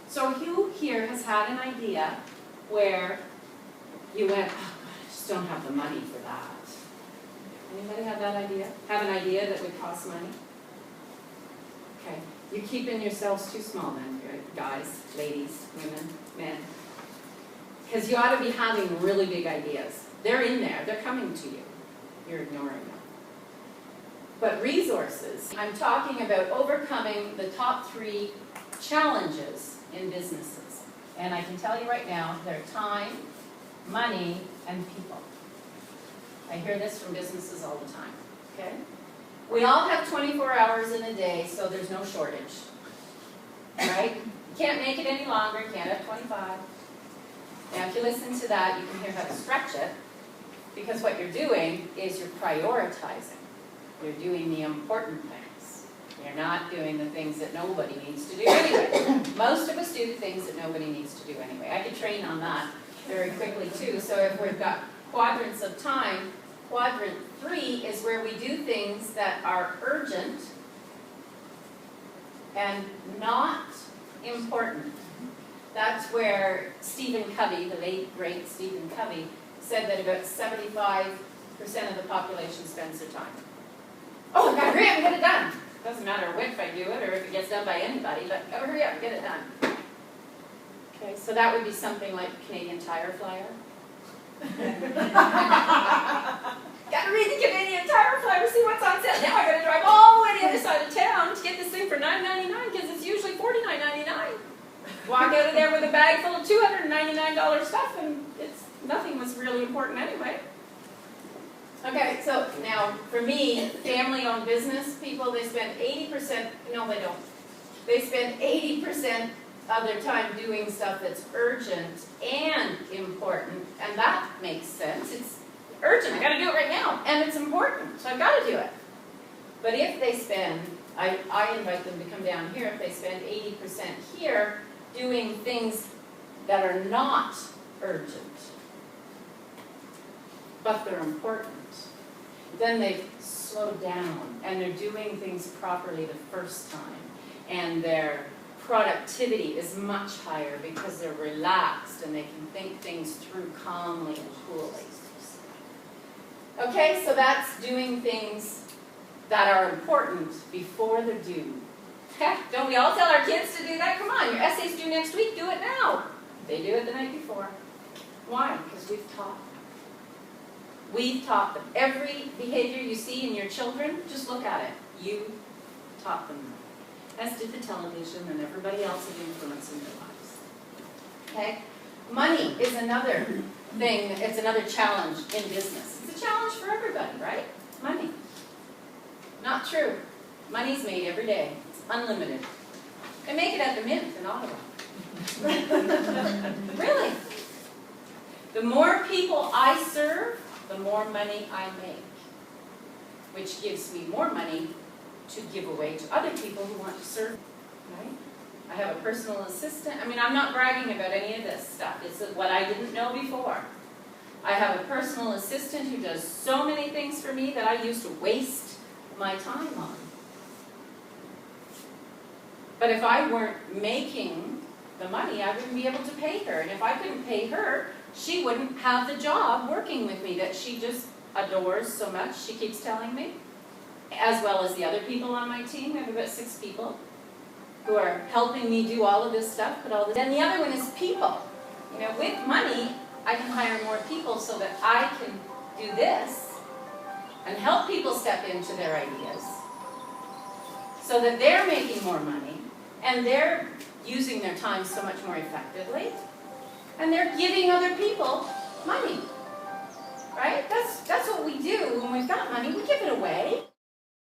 So who here has had an idea where you went, oh, God, I just don't have the money for that? Anybody have that idea? Have an idea that would cost money? Okay. You're keeping yourselves too small then, guys, ladies, women, men. Because you ought to be having really big ideas. They're in there. They're coming to you. You're ignoring them. But resources, I'm talking about overcoming the top 3 challenges in businesses. And I can tell you right now, they're time, money, and people. I hear this from businesses all the time, okay? We all have 24 hours in a day, so there's no shortage, right? You can't make it any longer, you can't have 25. Now, if you listen to that, you can hear how to stretch it, because what you're doing is you're prioritizing. You're doing the important things. You're not doing the things that nobody needs to do anyway. Most of us do the things that nobody needs to do anyway. I could train on that very quickly too. So if we've got quadrants of time, quadrant 3 is where we do things that are urgent and not important. That's where Stephen Covey, the late great Stephen Covey, said that about 75% of the population spends their time. Oh, I've got to hurry up and get it done. Doesn't matter if I do it or if it gets done by anybody, but hurry up and get it done. Okay, so that would be something like Canadian Tire Flyer. Got to read the Canadian Tire Flyer to see what's on sale. Now I got to drive all the way to the other side of town to get this thing for $9.99 because it's usually $49.99. Walk out of there with a bag full of $299 stuff, and nothing was really important anyway. Okay, so now for me, family-owned business people, they spend 80%, no they don't. They spend 80% of their time doing stuff that's urgent and important, and that makes sense. It's urgent, I gotta do it right now, and it's important, so I've gotta do it. But if they spend, I invite them to come down here, if they spend 80% here doing things that are not urgent, but they're important, then they've slowed down and they're doing things properly the first time, and their productivity is much higher because they're relaxed and they can think things through calmly and coolly. Okay, so that's doing things that are important before they're due. Heck, don't we all tell our kids to do that? Come on, your essay's due next week, do it now. They do it the night before. Why? Because we've taught them. We've taught them. Every behavior you see in your children, just look at it. You taught them that. As did the television and everybody else of influence in their lives. Okay? Money is another thing, it's another challenge in business. It's a challenge for everybody, right? Money. Not true. Money's made every day. It's unlimited. They make it at the Mint in Ottawa. Really. The more people I serve, the more money I make, which gives me more money to give away to other people who want to serve, right? I have a personal assistant. I mean, I'm not bragging about any of this stuff. It's what I didn't know before. I have a personal assistant who does so many things for me that I used to waste my time on. But if I weren't making the money, I wouldn't be able to pay her. And if I couldn't pay her, she wouldn't have the job working with me that she just adores so much, she keeps telling me. As well as the other people on my team. We have about 6 people who are helping me do all of this stuff. Then the other one is people. You know, with money, I can hire more people so that I can do this and help people step into their ideas so that they're making more money and they're using their time so much more effectively. And they're giving other people money, right? That's what we do when we've got money. We give it away.